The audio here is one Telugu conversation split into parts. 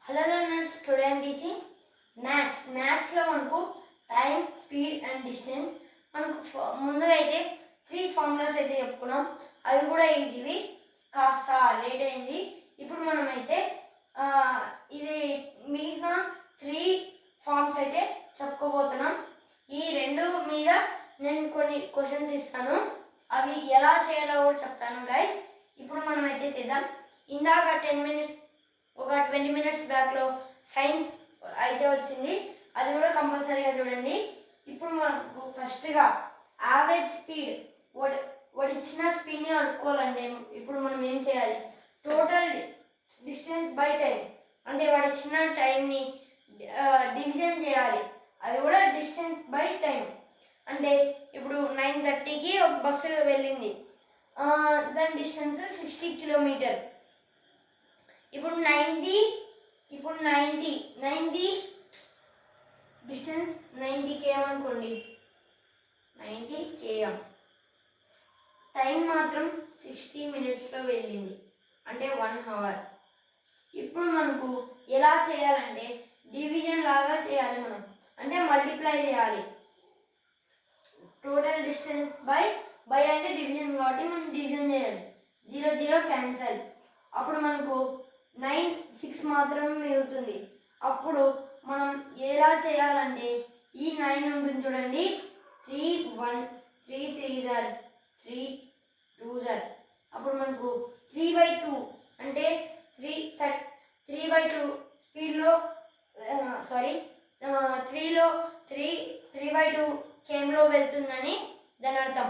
Hello learners, today I am teaching Maths. Maths లో మనకు టైం, స్పీడ్ అండ్ డిస్టెన్స్ మనకు ముందుగా అయితే 3 ఫార్ములాస్ అయితే చెప్పుకున్నాం. అవి కూడా ఈజీవి, కాస్త లేట్ అయింది. ఇప్పుడు మనం అయితే ఇది మిగిలిన 3 ఫార్మ్స్ అయితే చెప్పుకోబోతున్నాం. ఈ రెండు మీద నేను కొన్ని క్వశ్చన్స్ ఇస్తాను, అవి ఎలా చేయాలో కూడా చెప్తాను గైస్. ఇప్పుడు మనం అయితే చేద్దాం. ఇందాక 10 మినిట్స్ ఒక 20 మినిట్స్ బ్యాక్లో సైన్స్ అయితే వచ్చింది, అది కూడా కంపల్సరీగా చూడండి. ఇప్పుడు మనకు ఫస్ట్గా యావరేజ్ స్పీడ్, వాడు ఇచ్చిన స్పీడ్ని అనుకోవాలంటే ఇప్పుడు మనం ఏం చేయాలి? టోటల్ డిస్టెన్స్ బై టైం, అంటే వాడు ఇచ్చిన టైంని డివిజన్ చేయాలి. అది కూడా డిస్టెన్స్ బై టైం. అంటే ఇప్పుడు 9:30కి ఒక బస్సు వెళ్ళింది, దాని డిస్టెన్స్ 60 కిలోమీటర్. ఇప్పుడు 90 డిస్టెన్స్ 90 km అనుకోండి, 90 km. టైం మాత్రం 60 మినిట్స్లో వెళ్ళింది, అంటే 1 అవర్. ఇప్పుడు మనకు ఎలా చేయాలంటే డివిజన్ లాగా చేయాలి మనం, అంటే మల్టిప్లై చేయాలి. టోటల్ డిస్టెన్స్ బై అంటే డివిజన్ కాబట్టి మనం డివిజన్ చేయాలి. 0 0 క్యాన్సల్. అప్పుడు మనకు 9 6 మాత్రమే మిగులుతుంది. అప్పుడు మనం ఎలా చేయాలంటే ఈ 9 ఉంటుంది చూడండి, 3 1 3 3 జార్ 3 2 జార్. అప్పుడు మనకు 3/2 అంటే 3/2 స్పీడ్లో 3/2 kmలో వెళ్తుందని దాని అర్థం.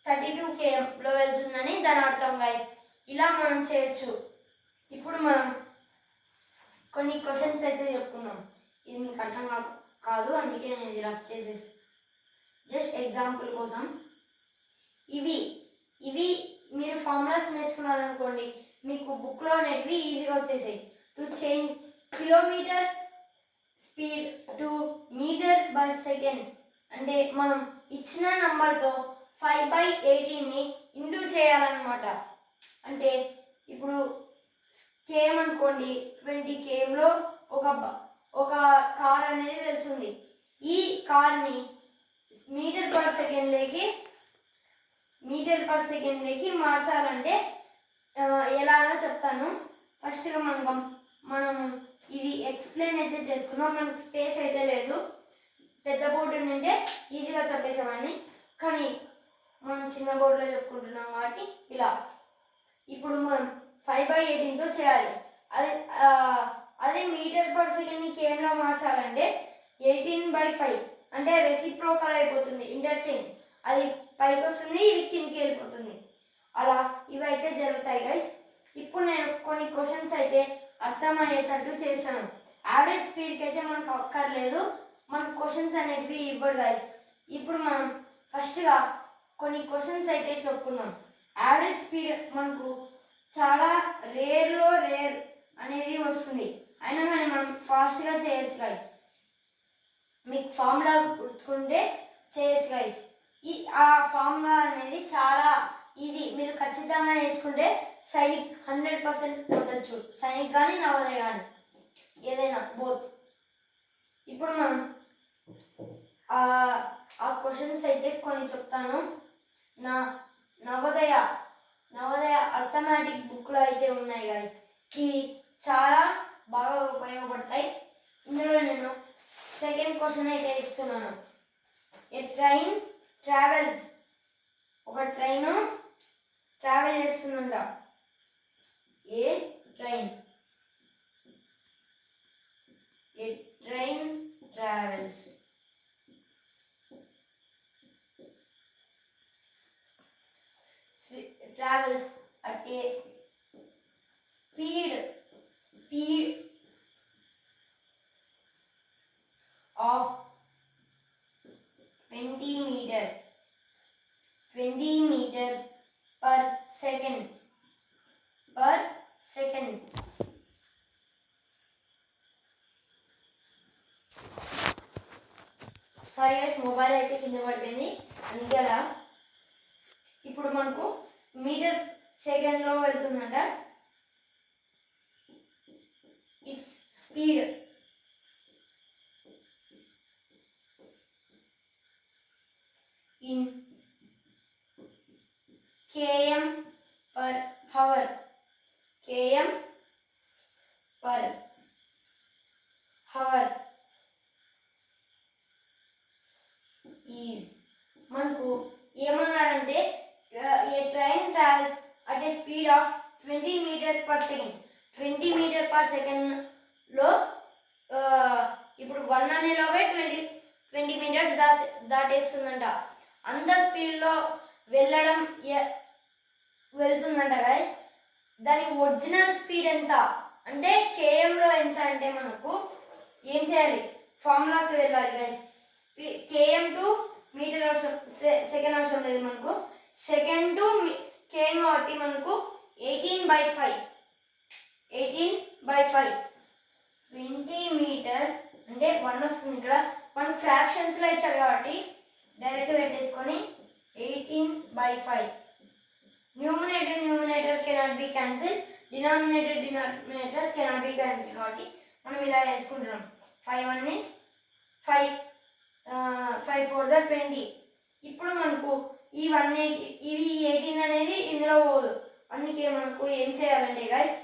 32 kmలో వెళ్తుందని దాని అర్థం గైస్. ఇలా మనం చేయొచ్చు. ఇప్పుడు మనం కొన్ని క్వశ్చన్స్ అయితే చెప్పుకుందాం. ఇది మీకు అర్థం కాదు, అందుకే నేను ఇది రఫ్ చేసేసి జస్ట్ ఎగ్జాంపుల్ కోసం. ఇవి మీరు ఫార్ములాస్ నేర్చుకున్నారనుకోండి, మీకు బుక్లో అనేటివి ఈజీగా వచ్చేసాయి. To change kilometre speed to metre by second, అంటే మనం ఇచ్చిన నంబర్తో 5/18ని ఇంటూ చేయాలన్నమాట. అంటే ఇప్పుడు కేఎం అనుకోండి, 20 kmలో ఒక కార్ అనేది వెళ్తుంది. ఈ కార్ని మీటర్ పర్ సెకండ్లోకి మార్చాలంటే ఎలాగో చెప్తాను. ఫస్ట్గా మనం ఇది ఎక్స్ప్లెయిన్ అయితే చేసుకుందాం. మనకు స్పేస్ అయితే లేదు, పెద్ద బోర్డు ఉంటే ఈజీగా చెప్పేసామని, కానీ మనం చిన్న బోర్డులో చెప్పుకుంటున్నాం కాబట్టి ఇలా. ఇప్పుడు మనం 5/18తో చేయాలి. అదే మీటర్ పర్ సెకండ్ని కేఎంలో మార్చాలంటే 18/5, అంటే రెసిప్రోకల్ అయిపోతుంది, ఇంటర్చేంజ్. అది పైకి వస్తుంది, ఇది కిందికి వెళ్ళిపోతుంది. అలా ఇవైతే జరుగుతాయి గైస్. ఇప్పుడు నేను కొన్ని క్వశ్చన్స్ అయితే అర్థమయ్యేటట్టు చేశాను. యావరేజ్ స్పీడ్కి అయితే మనకు అక్కర్లేదు, మనకు క్వశ్చన్స్ అనేటివి ఇవ్వడు గైస్. ఇప్పుడు మనం ఫస్ట్గా కొన్ని క్వశ్చన్స్ అయితే చెప్పుకుందాం. యావరేజ్ స్పీడ్ మనకు చాలా రేర్ అనేది వస్తుంది, అయినా కానీ మనం ఫాస్ట్గా చేయొచ్చు గైస్. మీకు ఫార్ములా గుర్తుకుంటే చేయొచ్చు గైస్. ఆ ఫార్ములా అనేది చాలా ఈజీ, మీరు ఖచ్చితంగా నేర్చుకుంటే సైనిక్ 100% కొట్టచ్చు. సైనిక్ కానీ నవోదయ కానీ ఏదైనా బోత్. ఇప్పుడు మనం ఆ క్వశ్చన్స్ అయితే కొన్ని చెప్తాను. నవోదయ అర్థమెటిక్ బుక్లో అయితే ఉన్నాయి గైస్. ఇవి చాలా బాగా ఉపయోగపడతాయి. ఇందులో నేను సెకండ్ క్వశ్చన్ అయితే ఇస్తున్నాను. ఏ ట్రైన్ ట్రావెల్స్, ఒక ట్రైన్ ట్రావెల్ చేస్తుందంట. A train travels at a speed of 20 meter per second. Sorry guys, mobile అయితే కింద పడిపోయింది అందుకే అలా. ఇప్పుడు మనకు మీటర్ సెకండ్లో వెళ్తుందంట. Speed in km per hour, km per hour is మనకు ఏమన్నాడంటే a train travels at a speed of 20 meter per second 20 meter per సెకండ్లో ఇప్పుడు 1 అనే లోపే 20 మీటర్స్ దాటేస్తుందంట. అంత స్పీడ్లో వెళ్తుందంట గైస్. దాని ఒరిజినల్ స్పీడ్ ఎంత అంటే కేఎంలో ఎంత అంటే మనకు ఏం చేయాలి, ఫార్ములాకి వెళ్ళాలి గైస్. కేఎం టు మీటర్ అవసరం, సెకండ్ అవసరం లేదు మనకు. సెకండ్ టు కేఎం కాబట్టి మనకు 18/5 20 మీటర్ అంటే 1 వస్తుంది. ఇక్కడ మనకు ఫ్రాక్షన్స్లో ఇచ్చారు కాబట్టి డైరెక్ట్ పెట్టేసుకొని 18/5. Numerator cannot be cancel, denominator cannot be cancel కాబట్టి మనం ఇలా వేసుకుంటున్నాం. 5 1 is 5, 5 4 is 20. ఇప్పుడు మనకు ఈ 18 అనేది ఇందులో పోదు. అందుకే మనకు ఏం చేయాలంటే గైస్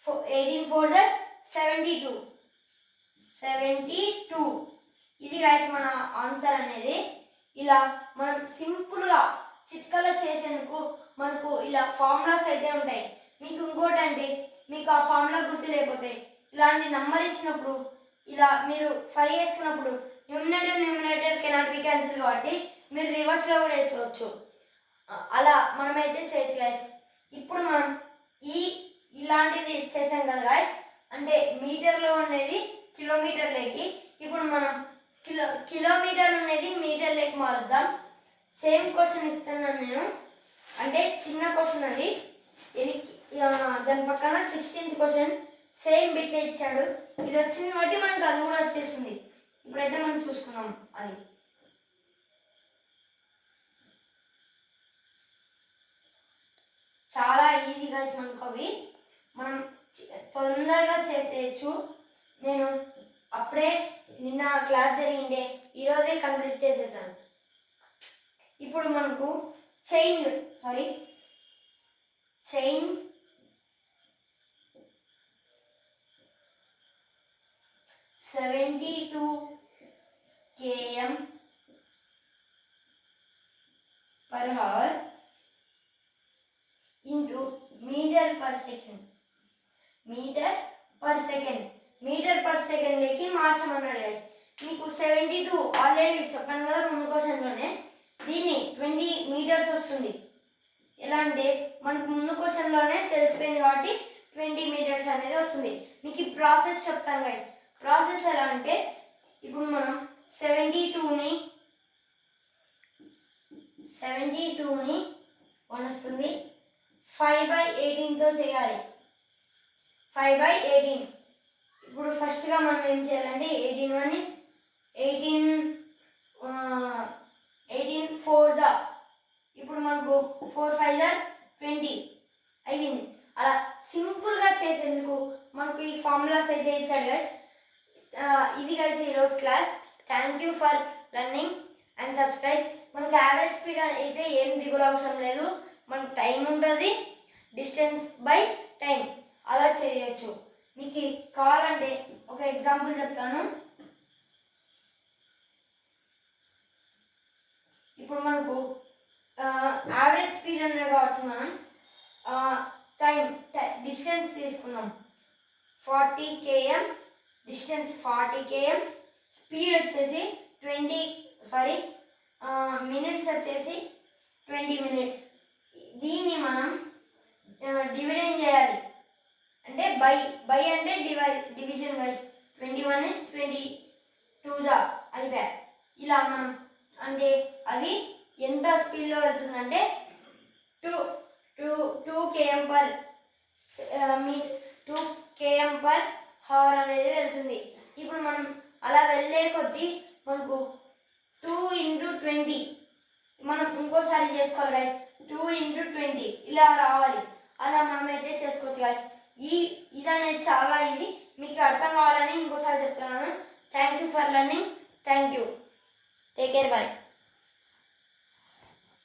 18 4 is 72. ఇది గైస్ మన ఆన్సర్ అనేది. ఇలా మనం సింపుల్గా చిట్కలో చేసేందుకు మనకు ఇలా ఫార్ములాస్ అయితే ఉంటాయి. మీకు ఇంకోటి అంటే మీకు ఆ ఫార్ములా గుర్తు లేకపోతే ఇలాంటి నంబర్ ఇచ్చినప్పుడు ఇలా మీరు 5 వేసుకున్నప్పుడు న్యూమినేటర్ కెనాట్ బి క్యాన్సిల్ కాబట్టి మీరు రివర్స్లో కూడా వేసుకోవచ్చు. అలా మనమైతే చేయొచ్చు గైస్. ఇప్పుడు మనం ఇలాంటిది చేసాం కదా గైస్, అంటే మీటర్లో ఉండేది కిలోమీటర్లోకి. ఇప్పుడు మనం కిలోమీటర్ ఉండేది మీటర్లోకి మారుద్దాం. సేమ్ క్వశ్చన్ ఇస్తున్నాను నేను, అంటే చిన్న క్వశ్చన్ అది. దాని పక్కన 16th క్వశ్చన్ సేమ్ బిట్ ఇచ్చాడు. ఇది వచ్చింది కాబట్టి మనకు అది కూడా వచ్చేసింది. ఇప్పుడైతే మనం చూసుకున్నాం. అది చాలా ఈజీ గైస్. మనకు అవి మనం తొందరగా చేసేయచ్చు. నేను అప్పుడే నిన్న క్లాస్ జరిగిండే ఈరోజే కంప్లీట్ చేసేసాను. ఇప్పుడు మనకు change 72 km per hour into meter per second. Meter per సెకండ్కి మార్చమన్నాడు గైస్. మీకు 72 ఆల్రెడీ చెప్పాను కదా ముందు క్వశ్చన్లోనే. దీన్ని 20 మీటర్స్ వస్తుంది. ఎలా అంటే మనకు ముందు క్వశ్చన్లోనే తెలిసిపోయింది కాబట్టి 20 మీటర్స్ అనేది వస్తుంది. మీకు ఈ ప్రాసెస్ చెప్తాను గైస్. ప్రాసెస్ ఎలా అంటే ఇప్పుడు మనం 72ని 1 వస్తుంది 5/18తో చేయాలి. 5/18. ఇప్పుడు ఫస్ట్గా మనం ఏం చేయాలంటే 18 1 is 18 4 ఇప్పుడు మనకు 4 5 20 అయింది. అలా సింపుల్గా చేసేందుకు మనకు ఈ ఫార్ములాస్ అయితే ఇచ్చారు గైస్. ఇది గైస్ ఈరోజు class. Thank you for learning and subscribe. మనకు యావరేజ్ స్పీడ్ అయితే ఏం దిగులు అవసరం లేదు. మనకు టైం ఉంటుంది, డిస్టెన్స్ బై టైం అలా చేయొచ్చు. మీకు కావాలంటే ఒక ఎగ్జాంపుల్ చెప్తాను. ఇప్పుడు మనకు యావరేజ్ స్పీడ్ అన్నాడు కాబట్టి మనం డిస్టెన్స్ తీసుకుందాం. 40 km, డిస్టెన్స్ 40 km, స్పీడ్ వచ్చేసి మినిట్స్ వచ్చేసి 20 minutes. దీన్ని మనం డివిజన్ చేయాలి. అంటే బై అంటే డివిజన్ గైస్. 21 is 22 అయిపోయా. ఇలా మనం అంటే అది ఎంత స్పీడ్లో వెళ్తుందంటే 2 km per hour అనేది వెళ్తుంది. ఇప్పుడు మనం అలా వెళ్ళే కొద్దీ మనకు 2 into 20 మనం ఇంకోసారి చేసుకోవాలి గైస్. 2 into 20 ఇలా రావాలి. అలా మనమైతే చేసుకోవచ్చు గైస్. ఇది అనేది చాలా ఈజీ. మీకు అర్థం కావాలని ఇంకోసారి చెప్తున్నాను. Thank you for learning. Thank you. Take care. Bye.